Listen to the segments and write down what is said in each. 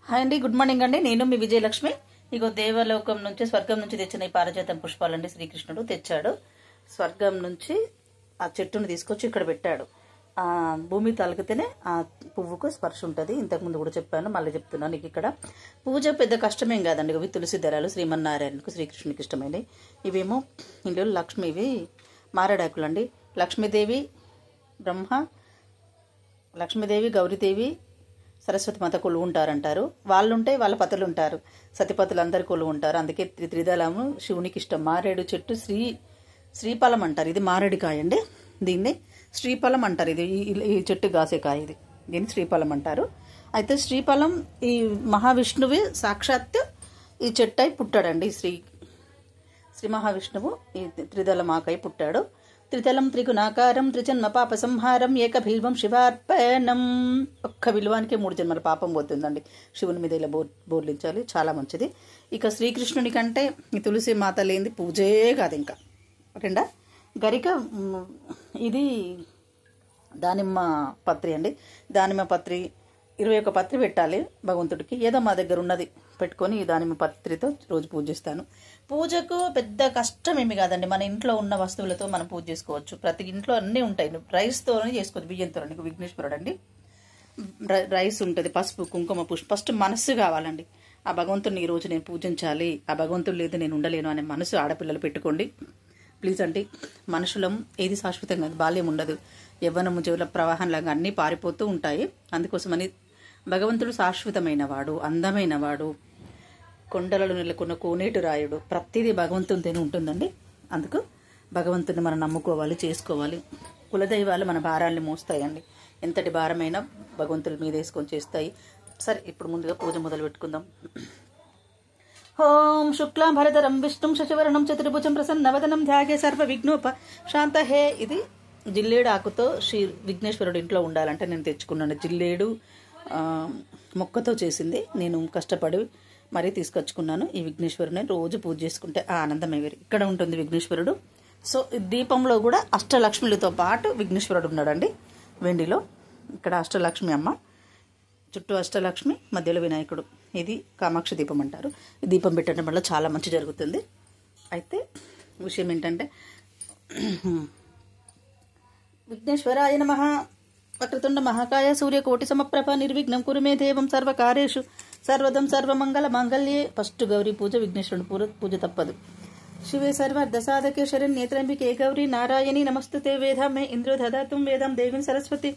Hi అండి, good morning అండి. నేను మీ విజయలక్ష్మి. ఇగో దేవలోకం నుంచి స్వర్గం నుంచి తెచ్చిన ఈ పారిజాతం పుష్పాలండి శ్రీకృష్ణుడు తెచ్చాడు. స్వర్గం నుంచి ఆ చెట్టును తీసుకొచ్చి ఇక్కడ పెట్టాడు. ఆ భూమి తాలికితేనే ఆ పువ్వుకు స్పర్శ ఉంటుంది. ఇంతకుముందు కూడా చెప్పాను, మళ్ళీ చెప్తున్నాను. నీకు ఇక్కడ పూజ పెద్ద కష్టమేం కాదండి. ఇవి తులసి దళాలు శ్రీమన్నారాయణకు శ్రీకృష్ణునికి ఇష్టమైనవి. ఇవేమో ఇంట్లో లక్ష్మివి మారేడాకులు అండి. లక్ష్మీదేవి బ్రహ్మ, లక్ష్మీదేవి గౌరీదేవి సరస్వతి మాత కొలువు ఉంటారంటారు. వాళ్ళుంటే వాళ్ళ పతులు ఉంటారు, సతిపతులు అందరు కొలువు ఉంటారు. అందుకే త్రిదళము శివునికి ఇష్టం. మారేడు చెట్టు శ్రీఫలం అంటారు. ఇది మారేడుకాయ అండి. దీన్ని శ్రీఫలం అంటారు. ఇది ఈ చెట్టు కాసే కాయ. దీన్ని శ్రీఫలం అంటారు. అయితే శ్రీఫలం ఈ మహావిష్ణువు సాక్షాత్ ఈ చెట్టు అయి పుట్టాడండి. శ్రీ మహావిష్ణువు ఈ త్రిదళం ఆకై పుట్టాడు. త్రితలం త్రిగుణాకారం త్రిజన్మ పాప సంహారం ఏకభిల్వం శివార్పణం. ఒక్క విలువానికి 3 జన్మల పాపం పోతుందండి. శివుని మీద ఇలా బోర్లించాలి, చాలా మంచిది. ఇక శ్రీకృష్ణుని కంటే ఈ తులసి మాత లేనిది పూజే కాదు. ఇంకా రెండా గరిక, ఇది దానిమ్మ పత్రి అండి. దానిమ్మ పత్రి 21 పత్రి పెట్టాలి భగవంతుడికి. ఏదో మా దగ్గర ఉన్నది పెట్టుకొని ఈ దానిమ్మ పత్రితో రోజు పూజిస్తాను. పూజకు పెద్ద కష్టం ఏమి కాదండి. మన ఇంట్లో ఉన్న వస్తువులతో మనం పూజ చేసుకోవచ్చు. ప్రతి ఇంట్లో అన్నీ ఉంటాయి. రైస్తోనే చేసుకోవచ్చు, బియ్యంతో. నీకు విఘ్నేశ్వరుడు అండి. రైస్ ఉంటుంది, పసుపు కుంకుమ పుష్ప. ఫస్ట్ మనస్సు కావాలండి. ఆ భగవంతుడిని ఈరోజు నేను పూజించాలి, ఆ భగవంతుడు లేదు నేను ఉండలేను అనే మనసు ఆడపిల్లలు పెట్టుకోండి ప్లీజ్ అండి. మనుషులం ఏది శాశ్వతం కాదు. బాల్యం ఉండదు, యవ్వనము జీవుల ప్రవాహంలాగా అన్నీ పారిపోతూ ఉంటాయి. అందుకోసమని భగవంతుడు శాశ్వతమైన వాడు, అందమైన వాడు, కొండలలో నెలకొన్న కోనేటి రాయుడు. ప్రతిదీ భగవంతునితోనే ఉంటుందండి. అందుకు భగవంతుని మనం నమ్ముకోవాలి, చేసుకోవాలి. కులదైవాలు మన భారాల్ని మోస్తాయండి. ఎంతటి భారమైనా భగవంతుల మీద వేసుకొని చేస్తాయి. సరే, ఇప్పుడు ముందుగా పూజ మొదలు పెట్టుకుందాం. ఓం శుక్లాం భరధరం విష్ణుం శశివర్ణం చతుర్భుజం ప్రసన్నవదనం ధ్యాగే సర్వ విఘ్నోప శాంతహే. ఇది జిల్లేడు ఆకుతో శ్రీ విఘ్నేశ్వరుడు ఇంట్లో ఉండాలంటే నేను తెచ్చుకున్నాను. జిల్లేడు మొక్కతో చేసింది. నేను కష్టపడి మరీ తీసుకొచ్చుకున్నాను. ఈ విఘ్నేశ్వరుని రోజు పూజ చేసుకుంటే ఆ ఆనందం ఎవరి ఇక్కడ ఉంటుంది విఘ్నేశ్వరుడు. సో దీపంలో కూడా అష్టలక్ష్మిలతో పాటు విఘ్నేశ్వరుడు ఉన్నాడండి వెండిలో. ఇక్కడ అష్టలక్ష్మి అమ్మ, చుట్టూ అష్టలక్ష్మి, మధ్యలో వినాయకుడు. ఇది కామాక్షి దీపం అంటారు. ఈ దీపం పెట్టడం వల్ల చాలా మంచి జరుగుతుంది. అయితే విషయం ఏంటంటే, విఘ్నేశ్వరాయ నమః. వక్రతుండ మహాకాయ సూర్యకోటి సమప్రభ నిర్విఘ్నం కురు మే దేవం సర్వకార్యేషు సర్వదం సర్వమంగళ మాంగళ్యే. ఫస్ట్ గౌరీ పూజ, విఘ్నేశ్వరుడు పూజ తప్పదు. శివే సర్వార్థ సాధకే శరణ్యేత్రంబికే గౌరీ నారాయణి నమస్తుతే. వేదామే ఇంద్రో దదాతుం వేదం దేవిం సరస్వతి.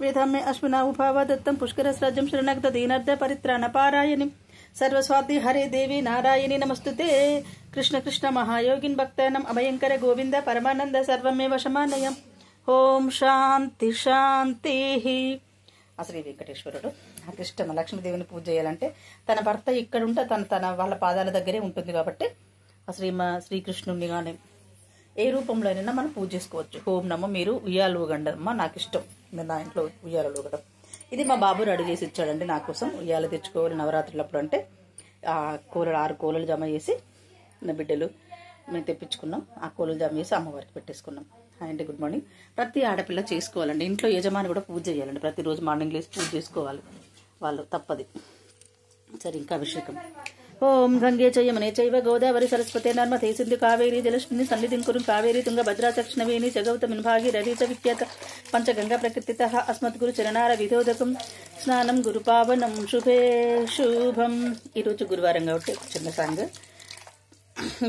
వేదామే అశ్వినా ఉభావ దత్తం పుష్కరస్రాజ్యం శరణగ్ధ దీనార్థ పరిత్రాణ పారాయణి సర్వస్వాతి హరే దేవి నారాయణి నమస్తుతే. కృష్ణ కృష్ణ మహాయోగిన్ భక్తానం అభయంకర గోవింద పరమానంద సర్వమేవ శమానయం. ఓం శాంతి శాంతి. శ్రీ వెంకటేశ్వరుడు నాకు ఇష్టం. లక్ష్మీదేవిని పూజ చేయాలంటే తన భర్త ఇక్కడ ఉంటే తన వాళ్ళ పాదాల దగ్గరే ఉంటుంది కాబట్టి శ్రీకృష్ణుని కానీ ఏ రూపంలో అయినా మనం పూజ చేసుకోవచ్చు. ఓం నమో. మీరు ఉయ్యాలు ఊగండమ్మా, నాకు ఇష్టం. నేను నా ఇంట్లో ఉయ్యాలు ఊగడం. ఇది మా బాబు రెడీ చేసి ఇచ్చాడండి నా కోసం. ఉయ్యాలు తెచ్చుకోవాలి నవరాత్రులప్పుడు అంటే 6 కోలలు జమ చేసి నా బిడ్డలు మేము తెప్పించుకున్నాం. ఆ కోలలు జమ చేసి అమ్మవారికి పెట్టేసుకున్నాం. అండి గుడ్ మార్నింగ్. ప్రతి ఆడపిల్ల చేసుకోవాలండి. ఇంట్లో యజమాని కూడా పూజ చేయాలండి. ప్రతిరోజు మార్నింగ్ లేసి పూజ చేసుకోవాలి వాళ్ళు, తప్పది. సరే, ఇంకా అభిషేకం. ఓం గంగే చ యమునే చైవ గోదావరి సరస్వతే నర్మదే సింధు కావేరీ జలస్మిని సన్నిధిం కురు కావేరీ తుంగ భద్రా చక్షణవేణి జగౌతమిన్ భాగీరథి చ విఖ్యాత పంచగంగా ప్రకృతితః అస్మద్గురు చరణార విధోదకం స్నానం గురు పావనం శుభే శుభం. ఈరోజు గురువారం కాబట్టి చిన్న సాంగ్.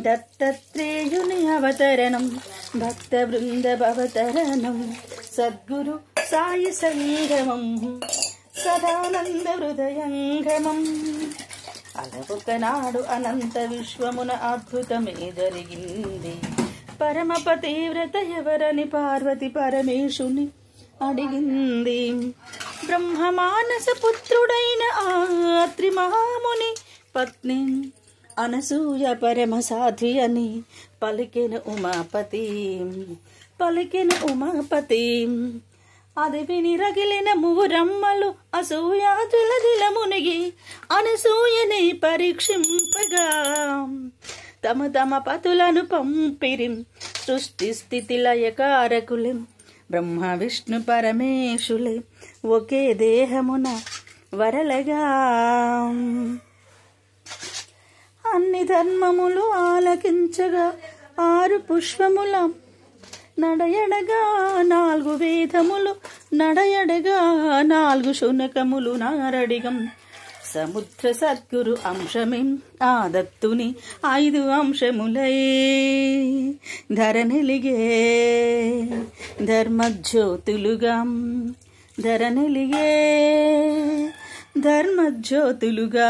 దత్తాత్రేయుని అవతరణం భక్త బృంద భవతరణం సద్గురు సాయి సంగమం సదానంద హృదయంగమం. అలొకనాడు అనంత విశ్వమున అద్భుతమే జరిగింది. పరమ పతివ్రత ఎవరని పార్వతి పరమేశుని అడిగింది. బ్రహ్మ మానస పుత్రుడైన ఆత్రి మహాముని పత్ని అనసూయ పరమ సాధ్వి అని పలికెన ఉమాపతి. అది విని రగిలిన మూరమ్మలు అసూయాదుల మునిగి అనసూయని పరీక్షింపగా తమ పతులను పంపిరి. సృష్టి స్థితి లయకారకులే బ్రహ్మ విష్ణు పరమేశులే ఒకే దేహమున వరలగా అన్ని ధర్మములు ఆలకించగా 6 పుష్పముల నడయడగా 4 వేదములు నడయడగా 4 శునకములు నారడిగం సముద్ర సద్గురు అంశమేం ఆ దత్తుని 5 అంశములై ధరనిలిగే ధర్మజ్యోతులుగా ధరనిలిగే ధర్మజ్యోతులుగా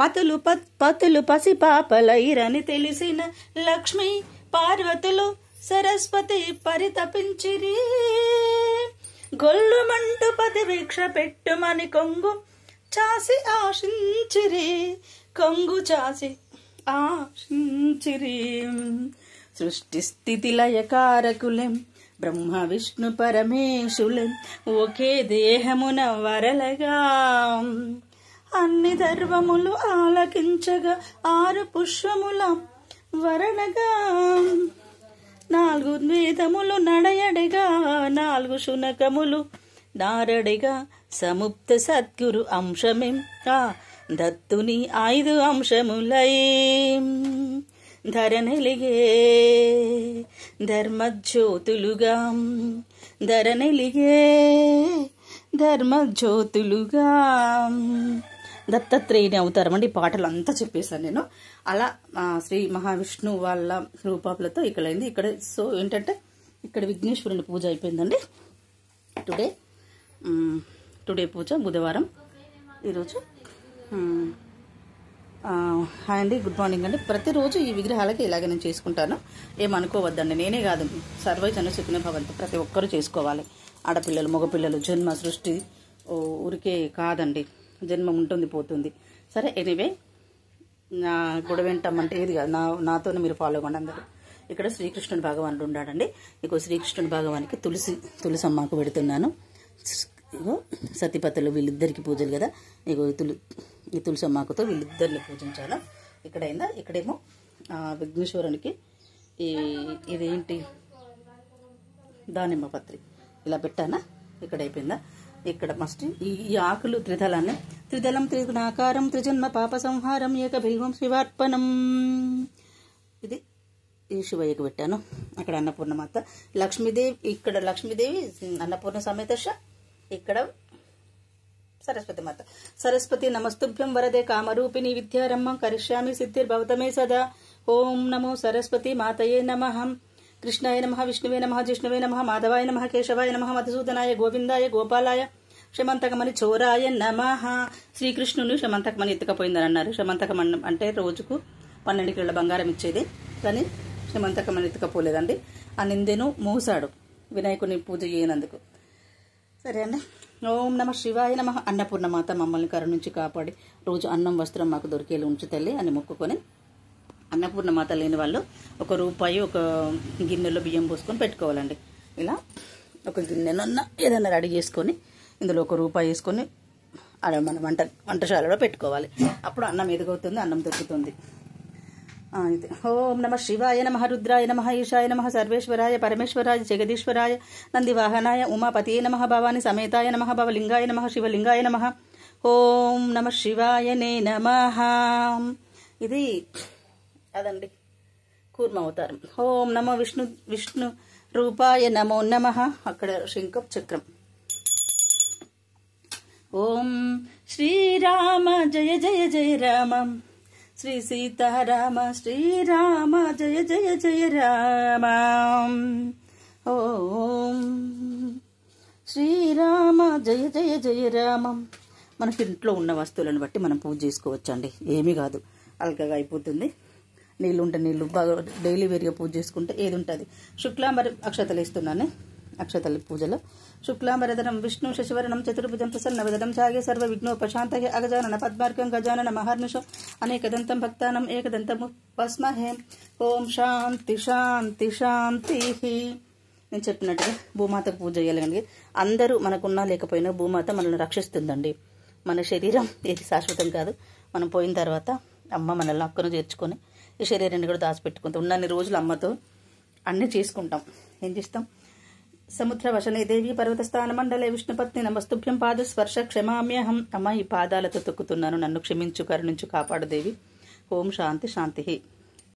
పతులు పసిపాపలైరని తెలిసిన లక్ష్మీ పార్వతులు సరస్వతి పరితపించిరి గొల్లుమంటూ పతిభిక్ష పెట్టుమని కొంగు చాసి ఆశించిరి సృష్టి స్థితి లయకారకులెం బ్రహ్మ విష్ణు పరమేశులెం ఒకే దేహమున వరలగా అన్ని ధర్మములు ఆలకించగా 6 పుష్పముల వరణగా 4 వేదములు నడయడగా 4 శునకములు నారడిగా సముక్త సద్గురు అంశమేం దత్తుని 5 అంశములై ధరనిలిగే ధర్మజ్యోతులుగా ధరనిలిగే ధర్మజ్యోతులుగా దత్తాత్రేయుని అవతారం అండి. ఈ పాటలు అంతా చెప్పేశాను నేను. అలా శ్రీ మహావిష్ణు వాళ్ళ రూపాలతో ఇక్కడ అయింది. ఇక్కడ సో ఏంటంటే ఇక్కడ విఘ్నేశ్వరుని పూజ అయిపోయిందండి. టుడే పూజ బుధవారం ఈరోజు. హాయ్ అండి, గుడ్ మార్నింగ్ అండి. ప్రతిరోజు ఈ విగ్రహాలకి ఇలాగే నేను చేసుకుంటాను, ఏమనుకోవద్దండి. నేనే కాదు, సర్వై జన సుఖినో భవంతు, ప్రతి ఒక్కరూ చేసుకోవాలి. ఆడపిల్లలు మగపిల్లలు జన్మ సృష్టి ఊరికే కాదండి, జన్మ ఉంటుంది పోతుంది. సరే ఎనీవే, నా గొడవ వింటామంటే ఏది కాదు, నాతోనే మీరు ఫాలో అవ్వండి అందరూ. ఇక్కడ శ్రీకృష్ణుని భగవానుడు ఉన్నాడండి. ఇగో శ్రీకృష్ణుని భగవానికి తులసమ్మకు పెడుతున్నాను. ఇగో సతిపతులు వీళ్ళిద్దరికి పూజలు కదా. ఇగో ఈ తులసమ్మకుతో వీళ్ళిద్దరిని పూజించాను. ఇక్కడైందా, ఇక్కడేమో విఘ్నేశ్వరునికి ఇదేంటి దానిమ్మ పత్రి ఇలా పెట్టానా. ఇక్కడ అయిపోయిందా. ఇక్కడ మస్ట్ ఈ ఆకులు త్రిదళం త్రిగుణాకారం త్రిజన్మ పాప సంహారం ఏకభైవం శివార్పణం. ఇది ఈ శివయ్యకు పెట్టాను. అక్కడ అన్నపూర్ణమాత లక్ష్మీదేవి, ఇక్కడ లక్ష్మీదేవి అన్నపూర్ణ సమేతశ, ఇక్కడ సరస్వతి మాత. సరస్వతి నమస్తుభ్యం వరదే కామరూపిణి విద్యారంభం కరిష్యామి సిద్ధిర్భవతమే సదా. ఓం నమో సరస్వతి మాతయే నమః. కృష్ణాయ నమః, విష్ణువే నమః, జిష్ణువే నమః, మాధవాయ నమః, కేశవాయ నమః, మధుసూదనాయ, గోవిందాయ, గోపాలాయ, క్షమంతకమణి చోరాయ నమః. శ్రీకృష్ణుని క్షమంతకమణి ఎత్తుకపోయిందని అన్నారు. క్షమంతకమణి అంటే రోజుకు 12 కిలోల బంగారం ఇచ్చేది, కానీ క్షమంతకమణి ఎత్తుకపోలేదండి. ఆ నిందెను మూసాడు వినాయకుని పూజ చేయనందుకు. సరే అండి. ఓం నమ శివాయ నమః. అన్నపూర్ణమాత మమ్మల్ని కరుణించి కాపాడి రోజు అన్నం వస్త్రం మాకు దొరికేలా ఉంచు తల్లి అని మొక్కుకొని, అన్నపూర్ణమాత లేని వాళ్ళు ₹1 ఒక గిన్నెలో బియ్యం పోసుకొని పెట్టుకోవాలండి. ఇలా ఒక గిన్నెనన్నా ఏదైనా రెడీ చేసుకొని ఇందులో ₹1 వేసుకొని అలా మన వంటశాలలో పెట్టుకోవాలి. అప్పుడు అన్నం ఎదుగవుతుంది, అన్నం దొరుకుతుంది. ఇది ఓం నమ శివాయ నమః, రుద్రాయ నమః, ఈశాయ నమః, సర్వేశ్వరాయ పరమేశ్వరాయ జగదీశ్వరాయ నందివాహనాయ ఉమాపతియే నమః, భవాని సమేతాయ నమః, భవలింగాయ నమః, శివలింగాయ నమః. ఓం నమ శివాయనే నమః. ఇది అదండి కూర్మ అవతారం. ఓం నమో విష్ణు రూపాయ నమో నమః. అక్కడ శంఖం చక్రం. ఓం శ్రీరామ జయ జయ జయ రామ, శ్రీ సీతారామ శ్రీరామ జయ జయ జయ రామ. ఓం శ్రీరామ జయ జయ జయ రామ. మనకి ఇంట్లో ఉన్న వస్తువులను బట్టి మనం పూజ చేసుకోవచ్చండి, ఏమీ కాదు, అల్కగా అయిపోతుంది. నీళ్ళు ఉంటే నీళ్ళు, బాగా డైలీ వేరుగా పూజ చేసుకుంటే ఏది ఉంటుంది. శుక్లాంబర అక్షతలు ఇస్తున్నాను. అక్షతల పూజలో శుక్లాంబరధరం విష్ణు శశివరణం చతుర్భుజం ప్రసన్నవదనం ఛాగే సర్వ విఘ్నోపశాంతయే అగజానన పద్మార్కం గజానన మహర్నిశం అనేకదంతం భక్తానం ఏకదంతము పస్మహే. ఓం శాంతి శాంతి శాంతి. నేను చెప్పినట్టుగా భూమాతకు పూజ చేయాలి. అందరూ మనకున్నా లేకపోయినా భూమాత మనల్ని రక్షిస్తుందండి. మన శరీరం ఏది శాశ్వతం కాదు. మనం పోయిన తర్వాత అమ్మ మనల్ని అక్కను చేర్చుకొని ఈ శరీరాన్ని కూడా దాచిపెట్టుకుంటాం. ఉన్నన్ని రోజులు అమ్మతో అన్నీ చేసుకుంటాం. ఏం చేస్తాం, సముద్రవశనే దేవి పర్వతస్థాన మండలే విష్ణుపత్ని నమస్తుభ్యం పాదస్పర్శ క్షమామ్యహం. అమ్మ ఈ పాదాలతో తొక్కుతున్నాను, నన్ను క్షమించు, కరుణించు, కాపాడు దేవి. ఓం శాంతి శాంతి.